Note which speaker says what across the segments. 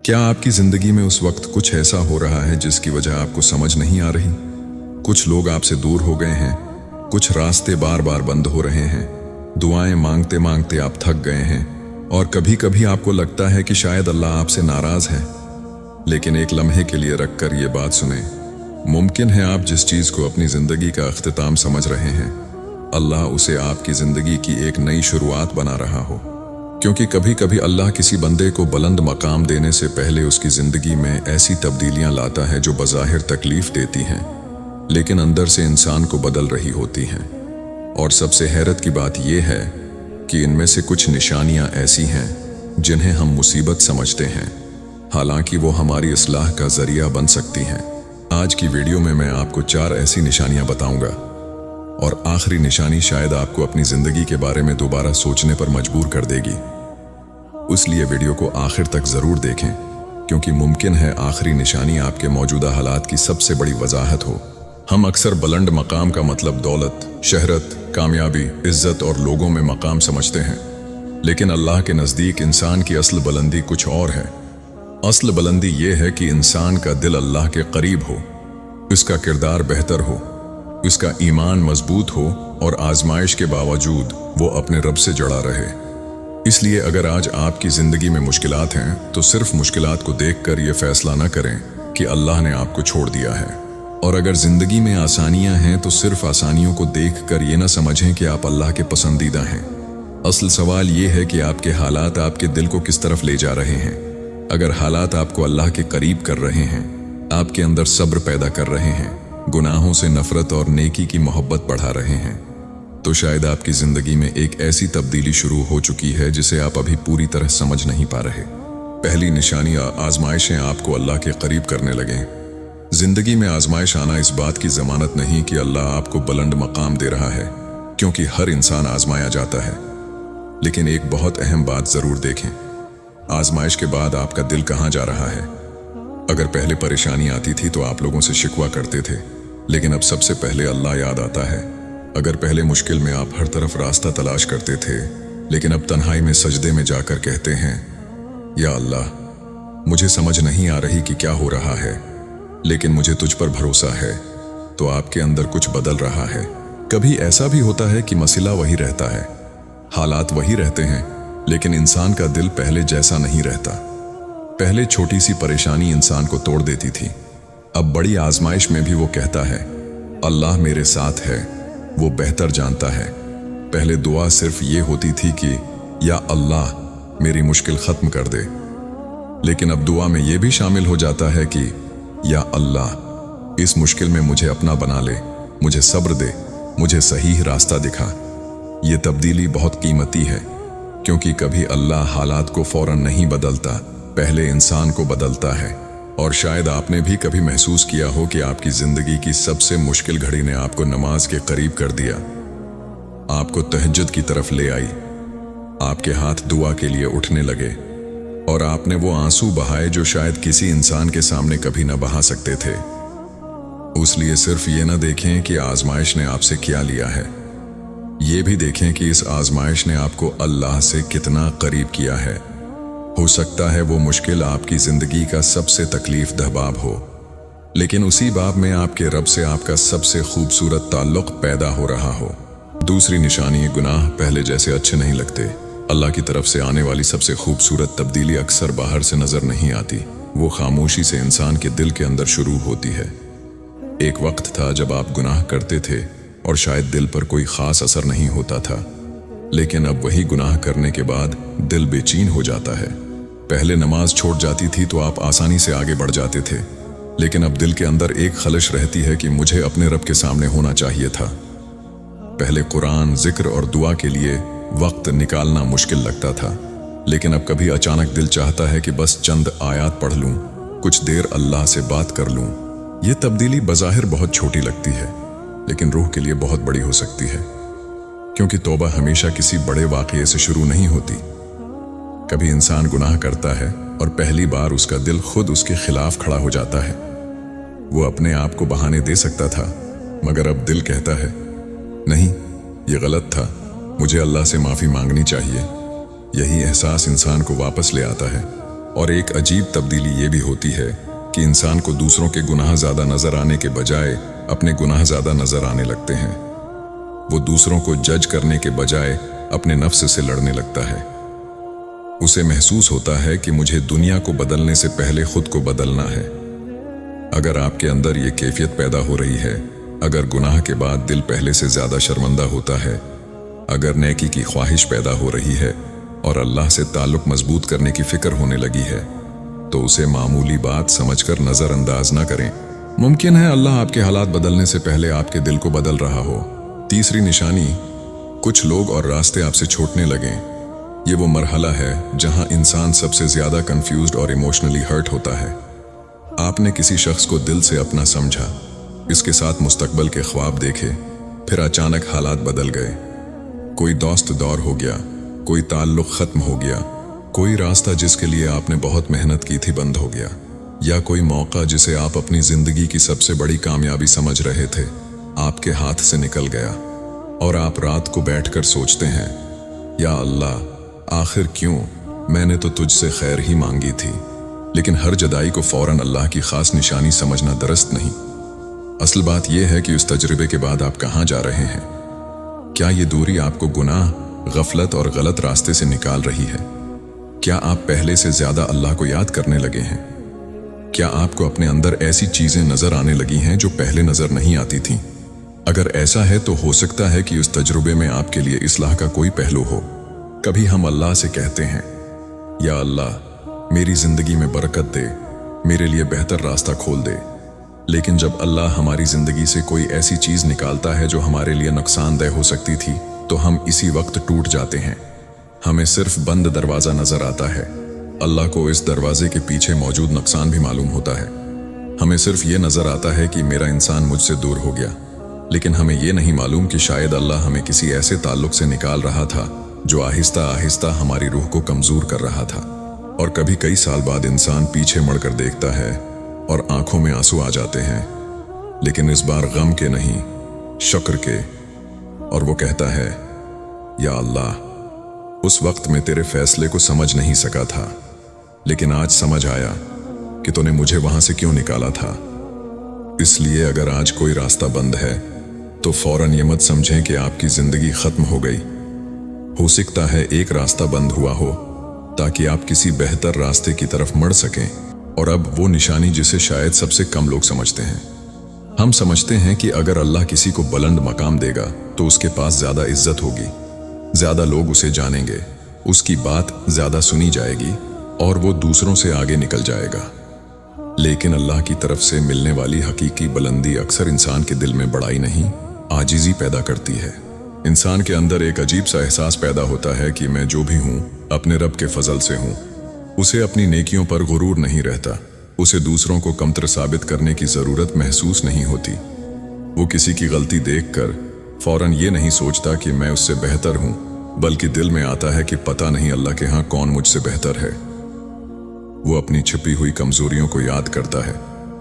Speaker 1: क्या आपकी जिंदगी में उस वक्त कुछ ऐसा हो रहा है जिसकी वजह आपको समझ नहीं आ रही? कुछ लोग आपसे दूर हो गए हैं, कुछ रास्ते बार बार बंद हो रहे हैं, दुआएं मांगते मांगते आप थक गए हैं, और कभी कभी आपको लगता है कि शायद अल्लाह आपसे नाराज है। लेकिन एक लम्हे के लिए रखकर ये बात सुने, मुमकिन है आप जिस चीज को अपनी जिंदगी का अख्तिताम समझ रहे हैं, अल्लाह उसे आपकी जिंदगी की एक नई शुरुआत बना रहा हो। क्योंकि कभी कभी अल्लाह किसी बंदे को बुलंद मकाम देने से पहले उसकी जिंदगी में ऐसी तब्दीलियां लाता है जो बज़ाहिर तकलीफ देती हैं, लेकिन अंदर से इंसान को बदल रही होती हैं। और सबसे हैरत की बात यह है कि इनमें से कुछ निशानियां ऐसी हैं जिन्हें हम मुसीबत समझते हैं, हालांकि वो हमारी इस्लाह का जरिया बन सकती हैं। आज की वीडियो में मैं आपको 4 ऐसी निशानियां बताऊंगा, और आखिरी निशानी शायद आपको अपनी जिंदगी के बारे में दोबारा सोचने पर मजबूर कर देगी। इसलिए वीडियो को आखिर तक जरूर देखें, क्योंकि मुमकिन है आखिरी निशानी आपके मौजूदा हालात की सबसे बड़ी वजाहत हो। हम अक्सर बुलंद मकाम का मतलब दौलत, शहरत, कामयाबी, इज्जत और लोगों में मकाम समझते हैं, लेकिन अल्लाह के नज़दीक इंसान की असल बुलंदी कुछ और है। असल बुलंदी ये है कि इंसान का दिल अल्लाह के करीब हो, इसका किरदार बेहतर हो, इसका ईमान मजबूत हो, और आजमाइश के बावजूद वो अपने रब से जुड़ा रहे। इसलिए अगर आज आपकी जिंदगी में मुश्किलात हैं, तो सिर्फ मुश्किलात को देखकर ये फैसला न करें कि अल्लाह ने आपको छोड़ दिया है, और अगर जिंदगी में आसानियां हैं तो सिर्फ आसानियों को देखकर ये न समझें कि आप अल्लाह के पसंदीदा हैं। असल सवाल ये है कि आपके हालात आपके दिल को किस तरफ ले जा रहे हैं। अगर हालात आपको अल्लाह के करीब कर रहे हैं, आपके अंदर सब्र पैदा कर रहे हैं, गुनाहों से नफरत और नेकी की मोहब्बत बढ़ा रहे हैं, तो शायद आपकी जिंदगी में एक ऐसी तब्दीली शुरू हो चुकी है जिसे आप अभी पूरी तरह समझ नहीं पा रहे। पहली निशानी, आजमाइशें आपको अल्लाह के करीब करने लगें। जिंदगी में आजमाइश आना इस बात की जमानत नहीं कि अल्लाह आपको बुलंद मकाम दे रहा है, क्योंकि हर इंसान आजमाया जाता है। लेकिन एक बहुत अहम बात जरूर देखें, आजमाइश के बाद आपका दिल कहाँ जा रहा है। अगर पहले परेशानी आती थी तो आप लोगों से शिकवा करते थे, लेकिन अब सबसे पहले अल्लाह याद आता है। अगर पहले मुश्किल में आप हर तरफ रास्ता तलाश करते थे, लेकिन अब तन्हाई में सजदे में जाकर कहते हैं, या अल्लाह, मुझे समझ नहीं आ रही कि क्या हो रहा है, लेकिन मुझे तुझ पर भरोसा है, तो आपके अंदर कुछ बदल रहा है। कभी ऐसा भी होता है कि मसला वही रहता है, हालात वही रहते हैं, लेकिन इंसान का दिल पहले जैसा नहीं रहता। पहले छोटी सी परेशानी इंसान को तोड़ देती थी, अब बड़ी आजमाइश में भी वो कहता है, अल्लाह मेरे साथ है, वो बेहतर जानता है। पहले दुआ सिर्फ ये होती थी कि या अल्लाह मेरी मुश्किल खत्म कर दे, लेकिन अब दुआ में ये भी शामिल हो जाता है कि या अल्लाह इस मुश्किल में मुझे अपना बना ले, मुझे सब्र दे, मुझे सही रास्ता दिखा। ये तब्दीली बहुत कीमती है, क्योंकि कभी अल्लाह हालात को फौरन नहीं बदलता, पहले इंसान को बदलता है। और शायद आपने भी कभी महसूस किया हो कि आपकी जिंदगी की सबसे मुश्किल घड़ी ने आपको नमाज के करीब कर दिया, आपको तहज्जुद की तरफ ले आई, आपके हाथ दुआ के लिए उठने लगे, और आपने वो आंसू बहाए जो शायद किसी इंसान के सामने कभी न बहा सकते थे। इसलिए सिर्फ ये न देखें कि आजमाइश ने आपसे क्या लिया है, ये भी देखें कि इस आजमाइश ने आपको अल्लाह से कितना करीब किया है। हो सकता है वो मुश्किल आपकी जिंदगी का सबसे तकलीफ दह बाब हो, लेकिन उसी बाब में आपके रब से आपका सबसे खूबसूरत ताल्लुक पैदा हो रहा हो। दूसरी निशानी, गुनाह पहले जैसे अच्छे नहीं लगते। अल्लाह की तरफ से आने वाली सबसे खूबसूरत तब्दीली अक्सर बाहर से नजर नहीं आती, वो खामोशी से इंसान के दिल के अंदर शुरू होती है। एक वक्त था जब आप गुनाह करते थे और शायद दिल पर कोई खास असर नहीं होता था, लेकिन अब वही गुनाह करने के बाद दिल बेचैन हो जाता है। पहले नमाज छूट जाती थी तो आप आसानी से आगे बढ़ जाते थे, लेकिन अब दिल के अंदर एक खलिश रहती है कि मुझे अपने रब के सामने होना चाहिए था। पहले कुरान, जिक्र और दुआ के लिए वक्त निकालना मुश्किल लगता था, लेकिन अब कभी अचानक दिल चाहता है कि बस चंद आयात पढ़ लूं, कुछ देर अल्लाह से बात कर लूं। यह तब्दीली बज़ाहिर बहुत छोटी लगती है, लेकिन रूह के लिए बहुत बड़ी हो सकती है, क्योंकि तौबा हमेशा किसी बड़े वाक़ये से शुरू नहीं होती। कभी इंसान गुनाह करता है और पहली बार उसका दिल खुद उसके खिलाफ खड़ा हो जाता है। वो अपने आप को बहाने दे सकता था, मगर अब दिल कहता है, नहीं, ये गलत था, मुझे अल्लाह से माफ़ी मांगनी चाहिए। यही एहसास इंसान को वापस ले आता है। और एक अजीब तब्दीली ये भी होती है कि इंसान को दूसरों के गुनाह ज़्यादा नज़र आने के बजाय अपने गुनाह ज़्यादा नज़र आने लगते हैं। वो दूसरों को जज करने के बजाय अपने नफ्स से लड़ने लगता है। उसे महसूस होता है कि मुझे दुनिया को बदलने से पहले खुद को बदलना है। अगर आपके अंदर ये कैफियत पैदा हो रही है, अगर गुनाह के बाद दिल पहले से ज़्यादा शर्मिंदा होता है, अगर नेकी की ख्वाहिश पैदा हो रही है और अल्लाह से ताल्लुक मजबूत करने की फिक्र होने लगी है, तो उसे मामूली बात समझकर नज़रअंदाज ना करें। मुमकिन है अल्लाह आपके हालात बदलने से पहले आपके दिल को बदल रहा हो। तीसरी निशानी, कुछ लोग और रास्ते आपसे छूटने लगें। ये वो मरहला है जहां इंसान सबसे ज़्यादा कंफ्यूज्ड और इमोशनली हर्ट होता है। आपने किसी शख्स को दिल से अपना समझा, इसके साथ मुस्तकबल के ख्वाब देखे, फिर अचानक हालात बदल गए। कोई दोस्त दौर हो गया, कोई ताल्लुक ख़त्म हो गया, कोई रास्ता जिसके लिए आपने बहुत मेहनत की थी बंद हो गया, या कोई मौका जिसे आप अपनी ज़िंदगी की सबसे बड़ी कामयाबी समझ रहे थे आपके हाथ से निकल गया। और आप रात को बैठकर सोचते हैं, या अल्लाह, आखिर क्यों? मैंने तो तुझसे खैर ही मांगी थी। लेकिन हर जदाई को फौरन अल्लाह की खास निशानी समझना दुरुस्त नहीं। असल बात यह है कि उस तजुर्बे के बाद आप कहाँ जा रहे हैं। क्या ये दूरी आपको गुनाह, गफलत और गलत रास्ते से निकाल रही है? क्या आप पहले से ज्यादा अल्लाह को याद करने लगे हैं? क्या आपको अपने अंदर ऐसी चीजें नजर आने लगी हैं जो पहले नजर नहीं आती थीं? अगर ऐसा है तो हो सकता है कि उस तजुर्बे में आपके लिए इस्लाह का कोई पहलू हो। कभी हम अल्लाह से कहते हैं, या अल्लाह, मेरी जिंदगी में बरकत दे, मेरे लिए बेहतर रास्ता खोल दे। लेकिन जब अल्लाह हमारी जिंदगी से कोई ऐसी चीज निकालता है जो हमारे लिए नुकसानदेह हो सकती थी, तो हम इसी वक्त टूट जाते हैं। हमें सिर्फ बंद दरवाजा नजर आता है, अल्लाह को इस दरवाजे के पीछे मौजूद नुकसान भी मालूम होता है। हमें सिर्फ ये नजर आता है कि मेरा इंसान मुझसे दूर हो गया, लेकिन हमें ये नहीं मालूम कि शायद अल्लाह हमें किसी ऐसे ताल्लुक से निकाल रहा था जो आहिस्ता आहिस्ता हमारी रूह को कमजोर कर रहा था। और कभी कई साल बाद इंसान पीछे मुड़कर देखता है और आंखों में आंसू आ जाते हैं, लेकिन इस बार गम के नहीं, शुक्र के। और वो कहता है, या अल्लाह, उस वक्त मैं तेरे फैसले को समझ नहीं सका था, लेकिन आज समझ आया कि तूने मुझे वहां से क्यों निकाला था। इसलिए अगर आज कोई रास्ता बंद है तो फौरन ये मत समझें कि आपकी जिंदगी खत्म हो गई। हो सकता है एक रास्ता बंद हुआ हो ताकि आप किसी बेहतर रास्ते की तरफ बढ़ सकें। और अब वो निशानी जिसे शायद सबसे कम लोग समझते हैं। हम समझते हैं कि अगर अल्लाह किसी को बुलंद मकाम देगा तो उसके पास ज्यादा इज्जत होगी, ज्यादा लोग उसे जानेंगे, उसकी बात ज्यादा सुनी जाएगी और वो दूसरों से आगे निकल जाएगा। लेकिन अल्लाह की तरफ से मिलने वाली हकीकी बुलंदी अक्सर इंसान के दिल में बड़ाई नहीं, आजिज़ी पैदा करती है। इंसान के अंदर एक अजीब सा एहसास पैदा होता है कि मैं जो भी हूँ अपने रब के फजल से हूँ। उसे अपनी नेकियों पर गुरूर नहीं रहता, उसे दूसरों को कमतर साबित करने की ज़रूरत महसूस नहीं होती। वो किसी की गलती देखकर फौरन ये नहीं सोचता कि मैं उससे बेहतर हूँ, बल्कि दिल में आता है कि पता नहीं अल्लाह के यहाँ कौन मुझसे बेहतर है। वो अपनी छिपी हुई कमजोरियों को याद करता है,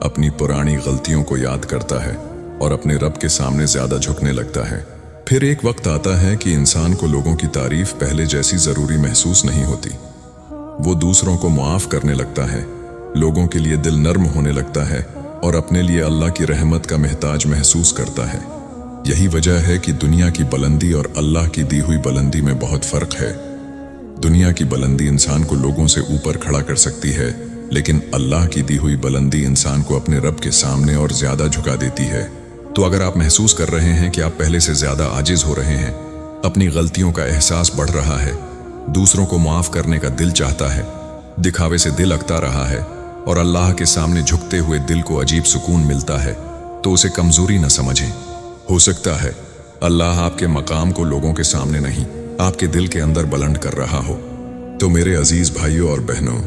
Speaker 1: अपनी पुरानी गलतियों को याद करता है और अपने रब के सामने ज्यादा झुकने लगता है। फिर एक वक्त आता है कि इंसान को लोगों की तारीफ पहले जैसी जरूरी महसूस नहीं होती। वो दूसरों को मुआफ करने लगता है, लोगों के लिए दिल नर्म होने लगता है और अपने लिए अल्लाह की रहमत का महताज महसूस करता है। यही वजह है कि दुनिया की बुलंदी और अल्लाह की दी हुई बुलंदी में बहुत फर्क है। दुनिया की बुलंदी इंसान को लोगों से ऊपर खड़ा कर सकती है, लेकिन अल्लाह की दी हुई बुलंदी इंसान को अपने रब के सामने और ज्यादा झुका देती है। तो अगर आप महसूस कर रहे हैं कि आप पहले से ज्यादा आजिज हो रहे हैं, अपनी गलतियों का एहसास बढ़ रहा है, दूसरों को माफ करने का दिल चाहता है, दिखावे से दिल अकता रहा है और अल्लाह के सामने झुकते हुए दिल को अजीब सुकून मिलता है, तो उसे कमजोरी न समझें। हो सकता है अल्लाह आपके मकाम को लोगों के सामने नहीं, आपके दिल के अंदर बुलंद कर रहा हो। तो मेरे अजीज भाइयों और बहनों,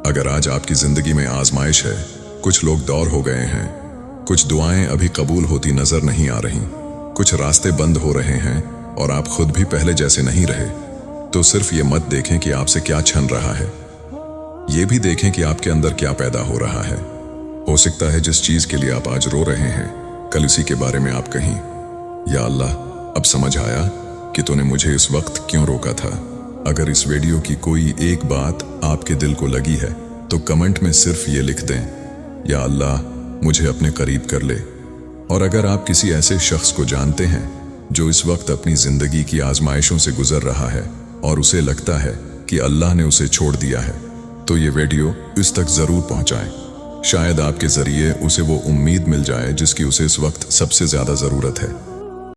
Speaker 1: अगर आज आपकी जिंदगी में आजमाइश है, कुछ लोग दौर हो गए हैं, कुछ दुआएं अभी कबूल होती नजर नहीं आ रही, कुछ रास्ते बंद हो रहे हैं और आप खुद भी पहले जैसे नहीं रहे, तो सिर्फ ये मत देखें कि आपसे क्या छन रहा है, ये भी देखें कि आपके अंदर क्या पैदा हो रहा है। हो सकता है जिस चीज के लिए आप आज रो रहे हैं, कल इसी के बारे में आप कहें, या अल्लाह, अब समझ आया कि तूने मुझे इस वक्त क्यों रोका था। अगर इस वीडियो की कोई एक बात आपके दिल को लगी है तो कमेंट में सिर्फ ये लिख दें, या अल्लाह मुझे अपने करीब कर ले। और अगर आप किसी ऐसे शख्स को जानते हैं जो इस वक्त अपनी जिंदगी की आजमाइशों से गुजर रहा है और उसे लगता है कि अल्लाह ने उसे छोड़ दिया है, तो ये वीडियो इस तक जरूर पहुंचाएं। शायद आपके जरिए उसे वो उम्मीद मिल जाए जिसकी उसे इस वक्त सबसे ज्यादा जरूरत है।